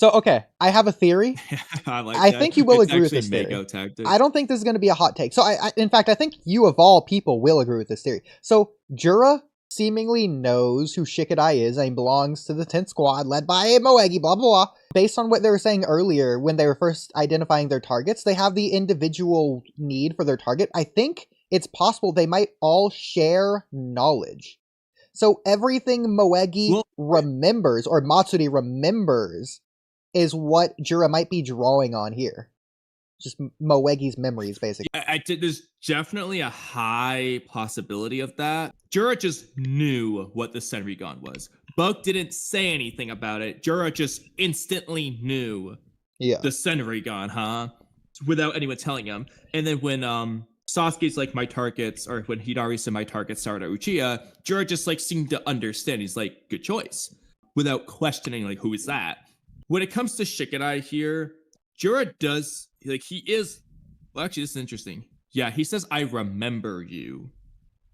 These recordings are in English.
So, okay, I have a theory. I like I that. think you will It's agree with actually this theory. Mako tactic. I don't think this is going to be a hot take. So, in fact, I think you of all people will agree with this theory. So, Jura seemingly knows who Shikadai is and he belongs to the 10th squad led by Moegi, blah, blah, blah. Based on what they were saying earlier when they were first identifying their targets, they have the individual need for their target. I think it's possible they might all share knowledge. So everything Moegi remembers, or Matsuri remembers, is what Jura might be drawing on here. Just Moegi's memories, basically. There's definitely a high possibility of that. Jura just knew what the Senrigan was. Bug didn't say anything about it. Jura just instantly knew the Senrigan, huh? Without anyone telling him. And then when Sasuke's like, my targets, or when Hidari said my targets started at Uchiha, Jura just like seemed to understand. He's like, good choice. Without questioning, like, who is that? When it comes to Shikadai here, Jura does, like, he is, well, actually, this is interesting. Yeah, he says, I remember you.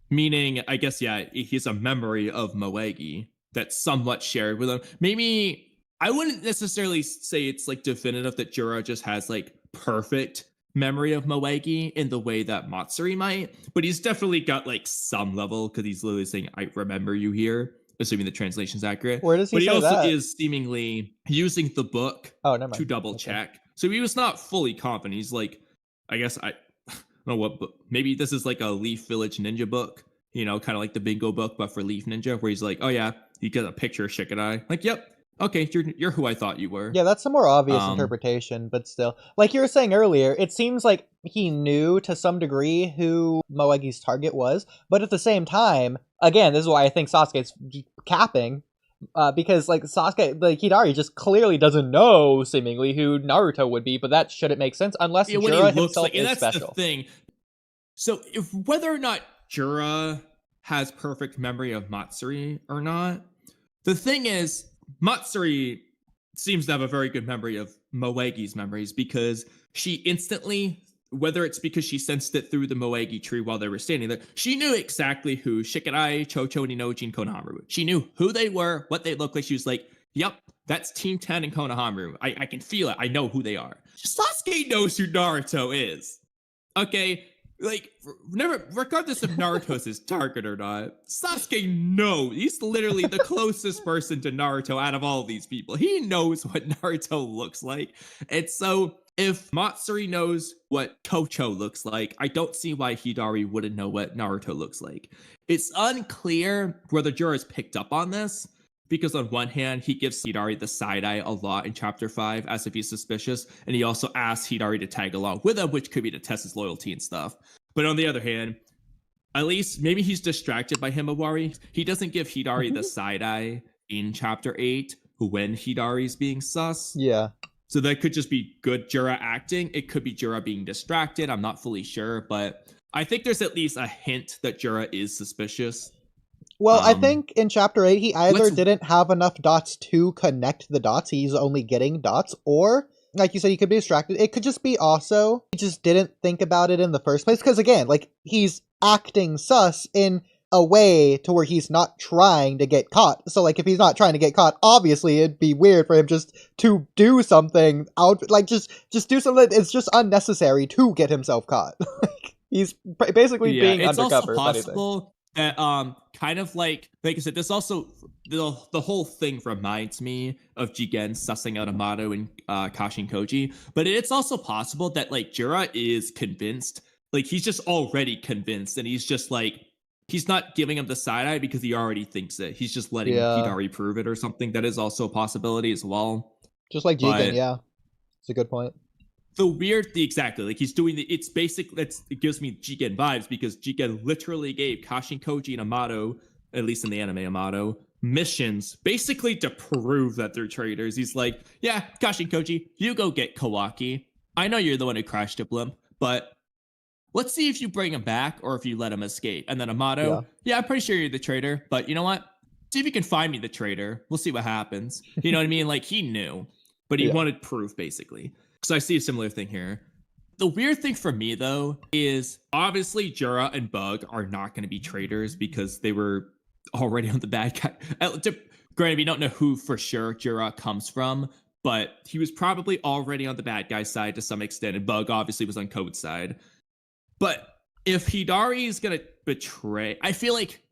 Meaning, I guess, yeah, he's a memory of Moegi that's somewhat shared with him. Maybe, I wouldn't necessarily say it's, like, definitive that Jura just has, like, perfect memory of Moegi in the way that Matsuri might, but he's definitely got, like, some level, because he's literally saying, I remember you here. Assuming the translation's accurate. Where does he say that? But he also is seemingly using the book to double check. So he was not fully confident. He's like, I guess I don't know what book. Maybe this is like a Leaf Village Ninja book, you know, kind of like the bingo book, but for Leaf Ninja, where he's like, oh yeah, he got a picture of Shikadai. Like, yep, okay, you're who I thought you were. Yeah, that's a more obvious interpretation, but still. Like you were saying earlier, it seems like he knew to some degree who Moegi's target was, but at the same time, again, this is why I think Sasuke's capping, because like Sasuke, like Hidari just clearly doesn't know seemingly who Naruto would be, but that shouldn't make sense unless Jura himself is that's special. The thing. So if whether or not Jura has perfect memory of Matsuri or not, the thing is, Matsuri seems to have a very good memory of Moegi's memories because she instantly, whether it's because she sensed it through the Moegi tree while they were standing there, she knew exactly who Shikadai, Chocho, Ninoji, and Konohamaru. She knew who they were, what they looked like. She was like, yep, that's Team 10 and Konohamaru. I can feel it. I know who they are. Sasuke knows who Naruto is. Okay? Like, regardless if Naruto's his target or not, Sasuke knows. He's literally the closest person to Naruto out of all these people. He knows what Naruto looks like. And so, if Matsuri knows what Chocho looks like, I don't see why Hidari wouldn't know what Naruto looks like. It's unclear whether Jura's picked up on this, because on one hand, he gives Hidari the side-eye a lot in Chapter 5, as if he's suspicious, and he also asks Hidari to tag along with him, which could be to test his loyalty and stuff. But on the other hand, at least maybe he's distracted by Himawari. He doesn't give Hidari the side-eye in Chapter 8 when Hidari's being sus. Yeah. So that could just be good Jura acting. It could be Jura being distracted. I'm not fully sure, but I think there's at least a hint that Jura is suspicious. Well, I think in Chapter 8, he either didn't have enough dots to connect the dots, he's only getting dots, or, like you said, he could be distracted. It could just be also, he just didn't think about it in the first place, because again, like, he's acting sus in a way to where he's not trying to get caught. So, like, if he's not trying to get caught, obviously it'd be weird for him just to do something out, like, just do something it's just unnecessary to get himself caught. He's basically being undercover. It's also possible that, kind of like I said, this also, the whole thing reminds me of Jigen sussing out Amato and Kashin Koji, but it's also possible that, like, Jura is convinced, like, he's just already convinced, and he's just, like, he's not giving him the side-eye because he already thinks it. He's just letting Hidari prove it or something. That is also a possibility as well. Just like Jigen, yeah. It's a good point. Exactly, like, he's doing it's basic, it gives me Jigen vibes, because Jigen literally gave Kashin Koji and Amato, at least in the anime Amato, missions basically to prove that they're traitors. He's like, yeah, Kashin Koji, you go get Kawaki. I know you're the one who crashed it, Blimp, but let's see if you bring him back or if you let him escape. And then Amato, yeah, I'm pretty sure you're the traitor, but you know what? See if you can find me the traitor. We'll see what happens. You know what I mean? Like, he knew, but he wanted proof, basically. So I see a similar thing here. The weird thing for me, though, is obviously Jura and Bug are not going to be traitors because they were already on the bad guy. Granted, we don't know who for sure Jura comes from, but he was probably already on the bad guy side to some extent, and Bug obviously was on Code's side. But if Hidari is going to betray, I feel like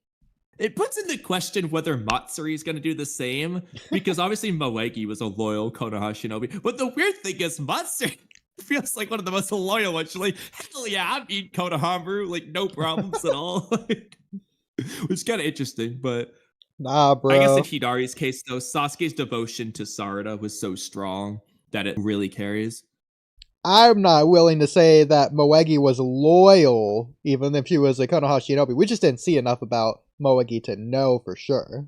it puts into question whether Matsuri is going to do the same, because obviously Moegi was a loyal Konoha shinobi. But the weird thing is Matsuri feels like one of the most loyal ones. She's like, hell yeah, I'm eating Konohamaru, like no problems at all. Which is kind of interesting, but nah, bro. I guess in Hidari's case, though, Sasuke's devotion to Sarada was so strong that it really carries. I'm not willing to say that Moegi was loyal, even if she was a Konoha shinobi. We just didn't see enough about Moegi to know for sure.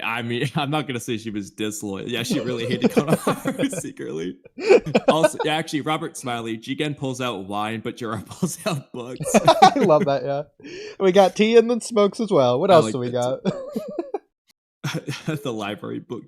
I mean, I'm not gonna say she was disloyal. Yeah, she really hated Konoha secretly. Also, yeah, actually, Robert Smiley, Jigen pulls out wine, but Jura pulls out books. I love that, yeah. We got tea and then smokes as well. What else do we got? The library book